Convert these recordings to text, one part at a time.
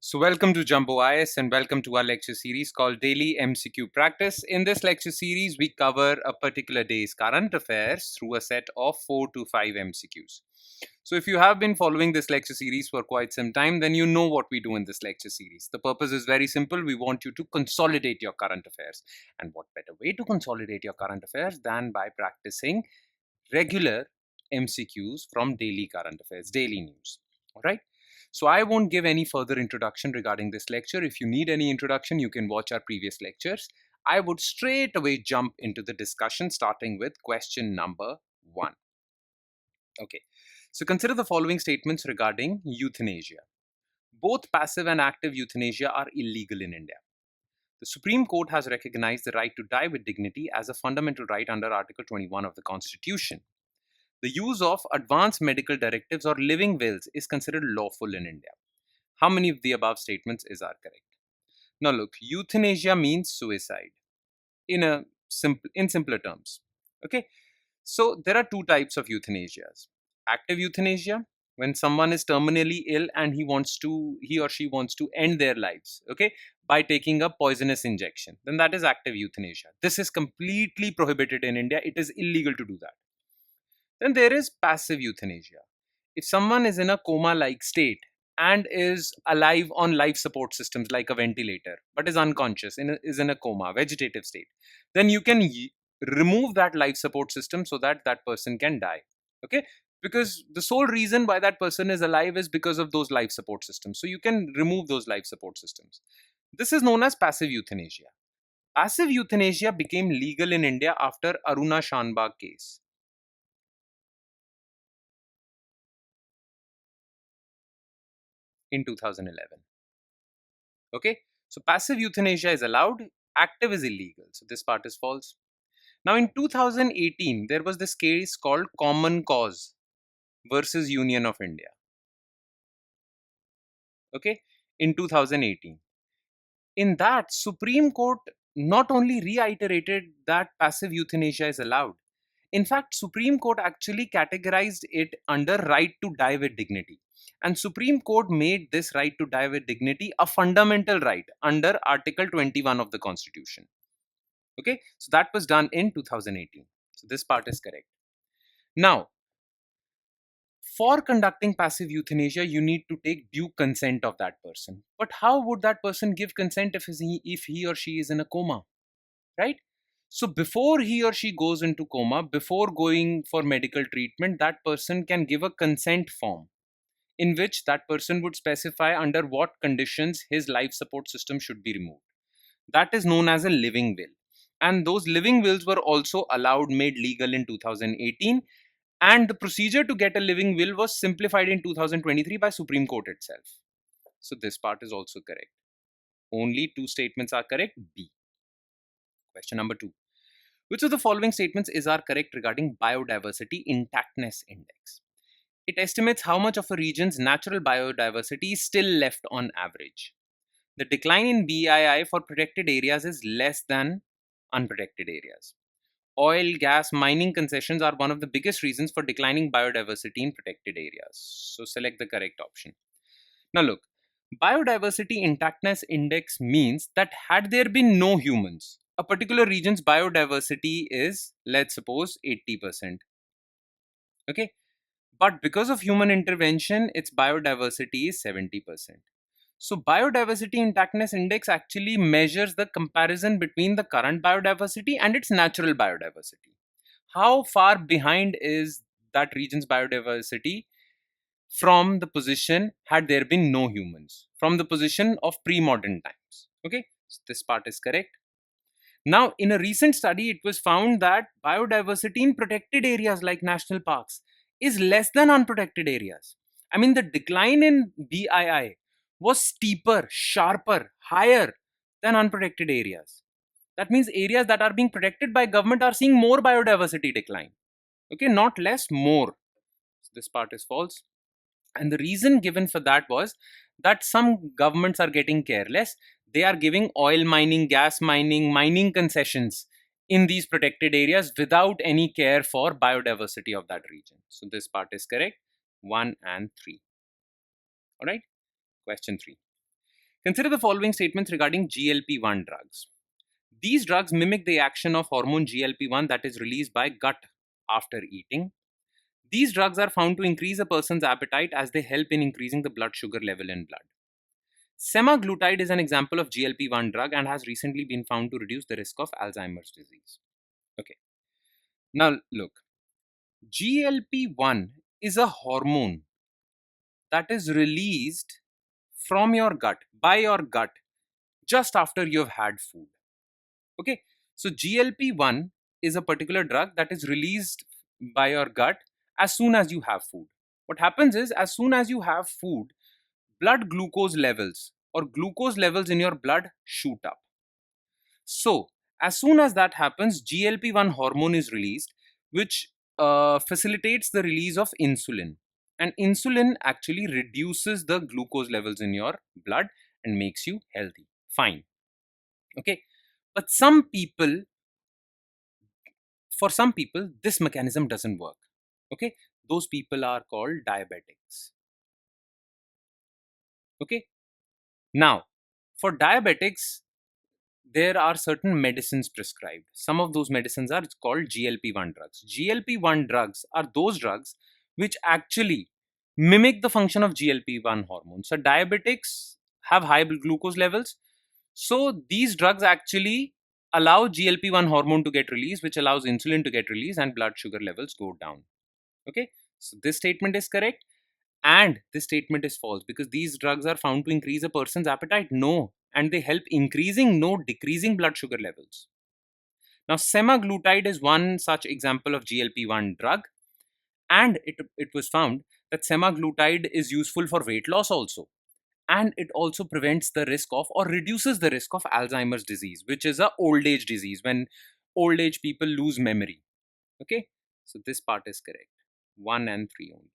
So welcome to Jumbo IS and welcome to our lecture series called Daily MCQ Practice. In this lecture series, we cover a particular day's current affairs through a set of 4 to 5 MCQs. So if you have been following this lecture series for quite some time, then you know what we do in this lecture series. The purpose is very simple. We want you to consolidate your current affairs. And what better way to consolidate your current affairs than by practicing regular MCQs from daily current affairs, daily news. All right. So I won't give any further introduction regarding this lecture. If you need any introduction, you can watch our previous lectures. I would straight away jump into the discussion, starting with question number 1. Okay. So consider the following statements regarding euthanasia. Both passive and active euthanasia are illegal in India. The Supreme Court has recognized the right to die with dignity as a fundamental right under Article 21 of the Constitution. The use of advanced medical directives or living wills is considered lawful in India. How many of the above statements are correct? Now look, euthanasia means suicide in simpler terms. Okay, so there are two types of euthanasias. Active euthanasia, when someone is terminally ill and he or she wants to end their lives, okay, by taking a poisonous injection, then that is active euthanasia. This is completely prohibited in India. It is illegal to do that. Then there is passive euthanasia. If someone is in a coma-like state and is alive on life support systems like a ventilator, but is unconscious, is in a coma, vegetative state, then you can remove that life support system so that that person can die. Okay? Because the sole reason why that person is alive is because of those life support systems. So you can remove those life support systems. This is known as passive euthanasia. Passive euthanasia became legal in India after Aruna Shanbag case. In 2011. Okay, so passive euthanasia is allowed, active is illegal. So this part is false. Now in 2018, there was this case called Common Cause versus Union of India. Okay, in 2018. In that, Supreme Court not only reiterated that passive euthanasia is allowed, in fact, Supreme Court actually categorized it under right to die with dignity. And Supreme Court made this right to die with dignity a fundamental right under Article 21 of the Constitution. Okay, so that was done in 2018. So this part is correct. Now, for conducting passive euthanasia, you need to take due consent of that person. But how would that person give consent if he or she is in a coma, right? So before he or she goes into coma, before going for medical treatment, that person can give a consent form in which that person would specify under what conditions his life support system should be removed. That is known as a living will. And those living wills were also allowed, made legal in 2018. And the procedure to get a living will was simplified in 2023 by Supreme Court itself. So this part is also correct. Only two statements are correct. B. Question number 2. Which of the following statements are correct regarding biodiversity intactness index? It estimates how much of a region's natural biodiversity is still left on average. The decline in BII for protected areas is less than unprotected areas. Oil, gas, mining concessions are one of the biggest reasons for declining biodiversity in protected areas. So select the correct option. Now look, biodiversity intactness index means that had there been no humans, a particular region's biodiversity is, let's suppose, 80%. Okay, but because of human intervention, its biodiversity is 70%. So biodiversity intactness index actually measures the comparison between the current biodiversity and its natural biodiversity. How far behind is that region's biodiversity from the position had there been no humans, from the position of pre-modern times. Okay, so this part is correct. Now, in a recent study, it was found that biodiversity in protected areas like national parks is less than unprotected areas. I mean, the decline in BII was steeper, sharper, higher than unprotected areas. That means areas that are being protected by government are seeing more biodiversity decline. Okay, not less, more. So this part is false. And the reason given for that was that some governments are getting careless. They are giving oil mining, gas mining, mining concessions in these protected areas without any care for biodiversity of that region. So this part is correct. 1 and 3. All right. Question 3. Consider the following statements regarding GLP-1 drugs. These drugs mimic the action of hormone GLP-1 that is released by gut after eating. These drugs are found to increase a person's appetite as they help in increasing the blood sugar level in blood. Semaglutide is an example of GLP-1 drug and has recently been found to reduce the risk of Alzheimer's disease. Okay. Now look, GLP-1 is a hormone that is released from your gut, by your gut, just after you've had food. Okay. So GLP-1 is a particular drug that is released by your gut as soon as you have food. What happens is, as soon as you have food, blood glucose levels or glucose levels in your blood shoot up. So, as soon as that happens, GLP-1 hormone is released, which facilitates the release of insulin. And insulin actually reduces the glucose levels in your blood and makes you healthy. Fine. Okay. But for some people, this mechanism doesn't work. Okay. Those people are called diabetics. Okay. Now, for diabetics, there are certain medicines prescribed. Some of those medicines are called GLP-1 drugs. GLP-1 drugs are those drugs which actually mimic the function of GLP-1 hormones. So diabetics have high glucose levels. So these drugs actually allow GLP-1 hormone to get released, which allows insulin to get released and blood sugar levels go down. Okay, so this statement is correct. And this statement is false because these drugs are found to increase a person's appetite. No. And they help increasing, no decreasing blood sugar levels. Now, semaglutide is one such example of GLP-1 drug. And it was found that semaglutide is useful for weight loss also. And it also prevents the risk of or reduces the risk of Alzheimer's disease, which is a old age disease when old age people lose memory. Okay. So this part is correct. 1 and 3 only.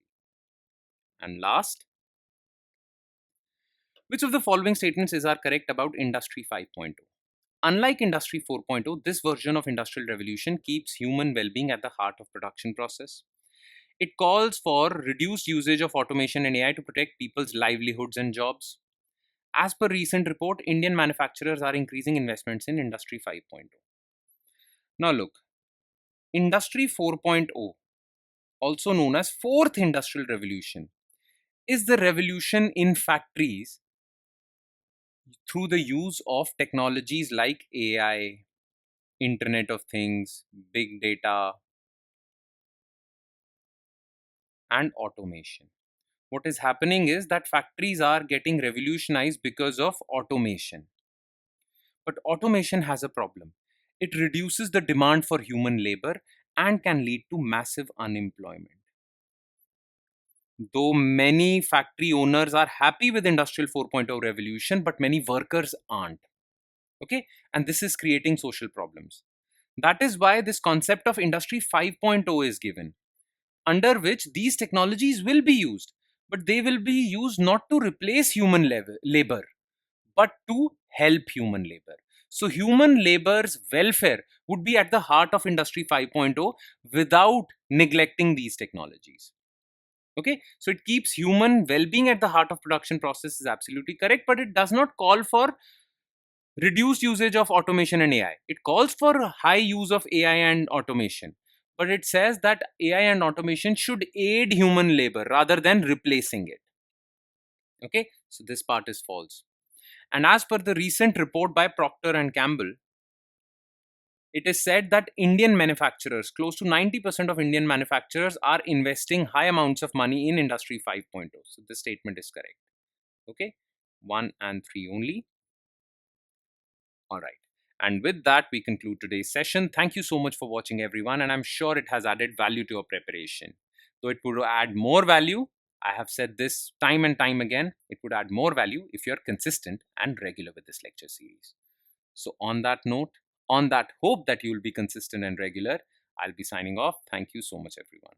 And last, which of the following statements are correct about Industry 5.0? Unlike Industry 4.0, this version of Industrial Revolution keeps human well-being at the heart of production process. It calls for reduced usage of automation and AI to protect people's livelihoods and jobs. As per recent report, Indian manufacturers are increasing investments in Industry 5.0. Now look, Industry 4.0, also known as Fourth Industrial Revolution, is the revolution in factories through the use of technologies like AI, Internet of Things, big data, and automation. What is happening is that factories are getting revolutionized because of automation. But automation has a problem. It reduces the demand for human labor and can lead to massive unemployment. Though many factory owners are happy with Industrial 4.0 revolution, but many workers aren't. Okay, and this is creating social problems. That is why this concept of Industry 5.0 is given, under which these technologies will be used, but they will be used not to replace human labor, but to help human labor. So human labor's welfare would be at the heart of Industry 5.0 without neglecting these technologies. Okay, so it keeps human well-being at the heart of production process is absolutely correct, but it does not call for reduced usage of automation and AI. It calls for high use of AI and automation, but it says that AI and automation should aid human labor rather than replacing it. Okay, so this part is false. And as per the recent report by Procter and Gamble, it is said that Indian manufacturers, close to 90% of Indian manufacturers, are investing high amounts of money in Industry 5.0. So this statement is correct. Okay, 1 and 3 only. All right. And with that, we conclude today's session. Thank you so much for watching, everyone. And I'm sure it has added value to your preparation. Though it would add more value, I have said this time and time again, it would add more value if you're consistent and regular with this lecture series. So on that note, on that hope that you will be consistent and regular, I'll be signing off. Thank you so much, everyone.